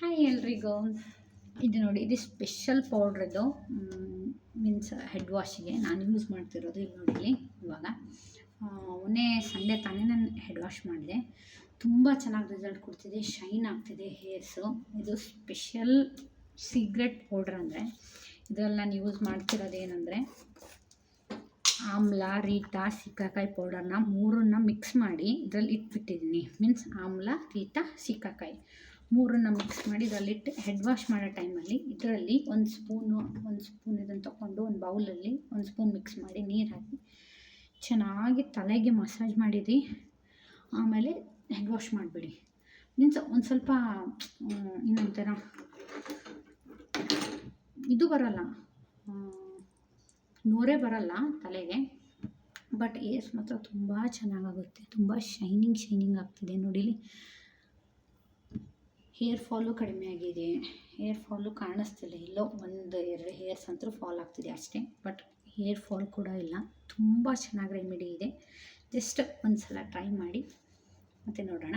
Hi ಎಲ್ರಿಗೂ. ಇದು ನೋಡಿ, ಇದು ಸ್ಪೆಷಲ್ ಪೌಡ್ರ್. ಇದು ಮೀನ್ಸ್ ಹೆಡ್ ವಾಶಿಗೆ ನಾನು ಯೂಸ್ ಮಾಡ್ತಿರೋದು. ಇಲ್ಲಿ ನೋಡಿ, ಇಲ್ಲಿ ಇವಾಗ ಮೊನ್ನೆ ಸಂಡೇ ತಾನೇ ನಾನು ಹೆಡ್ ವಾಶ್ ಮಾಡಿದೆ. ತುಂಬ ಚೆನ್ನಾಗಿ ರಿಸಲ್ಟ್ ಕೊಡ್ತಿದೆ, ಶೈನ್ ಆಗ್ತಿದೆ ಹೇರ್ಸು. ಇದು ಸ್ಪೆಷಲ್ ಸೀಕ್ರೆಟ್ ಪೌಡ್ರ್. ಅಂದರೆ ಇದರಲ್ಲಿ ನಾನು ಯೂಸ್ ಮಾಡ್ತಿರೋದು ಏನಂದರೆ ಆಮ್ಲ, ರೀಟಾ, ಸಿಕ್ಕಾಕಾಯಿ ಪೌಡರ್ನ ಮೂರನ್ನ ಮಿಕ್ಸ್ ಮಾಡಿ ಇದರಲ್ಲಿ ಇಟ್ಬಿಟ್ಟಿದ್ದೀನಿ. ಮೀನ್ಸ್ ಆಮ್ಲ, ರೀಟಾ, ಸಿಕ್ಕಾಕಾಯಿ ಮೂರನ್ನ ಮಿಕ್ಸ್ ಮಾಡಿ ಇದರಲ್ಲಿಟ್ಟು ಹೆಡ್ ವಾಶ್ ಮಾಡೋ ಟೈಮಲ್ಲಿ ಇದರಲ್ಲಿ ಒಂದು ಸ್ಪೂನ್ ಇದನ್ನು ತೊಗೊಂಡು ಒಂದು ಬೌಲಲ್ಲಿ ಒಂದು ಸ್ಪೂನ್ ಮಿಕ್ಸ್ ಮಾಡಿ ನೀರು ಹಾಕಿ ಚೆನ್ನಾಗಿ ತಲೆಗೆ ಮಸಾಜ್ ಮಾಡಿರಿ. ಆಮೇಲೆ ಹೆಡ್ ವಾಶ್ ಮಾಡಿಬಿಡಿ. ಮೀನ್ಸ್ ಒಂದು ಸ್ವಲ್ಪ ಇನ್ನೊಂಥರ ಇದು ಬರೋಲ್ಲ, ನೋರೇ ಬರೋಲ್ಲ ತಲೆಗೆ, ಬಟ್ ಏರ್ಸ್ ಮಾತ್ರ ತುಂಬ ಚೆನ್ನಾಗಾಗುತ್ತೆ. ತುಂಬ ಶೈನಿಂಗ್ ಆಗ್ತಿದೆ ನೋಡಿಲಿ. ಹೇರ್ ಫಾಲು ಕಡಿಮೆ ಆಗಿದೆ, ಹೇರ್ ಫಾಲು ಕಾಣಿಸ್ತಿಲ್ಲ. ಎಲ್ಲೋ 1-2 ಹೇರ್ಸ್ ಅಂತೂ ಫಾಲ್ ಆಗ್ತಿದೆ ಅಷ್ಟೇ, ಬಟ್ ಹೇರ್ ಫಾಲ್ ಕೂಡ ಇಲ್ಲ. ತುಂಬ ಚೆನ್ನಾಗಿ ರೆಮಿಡಿ ಇದೆ. ಜಸ್ಟ್ ಒಂದು ಸಲ ಟ್ರೈ ಮಾಡಿ ಮತ್ತು ನೋಡೋಣ.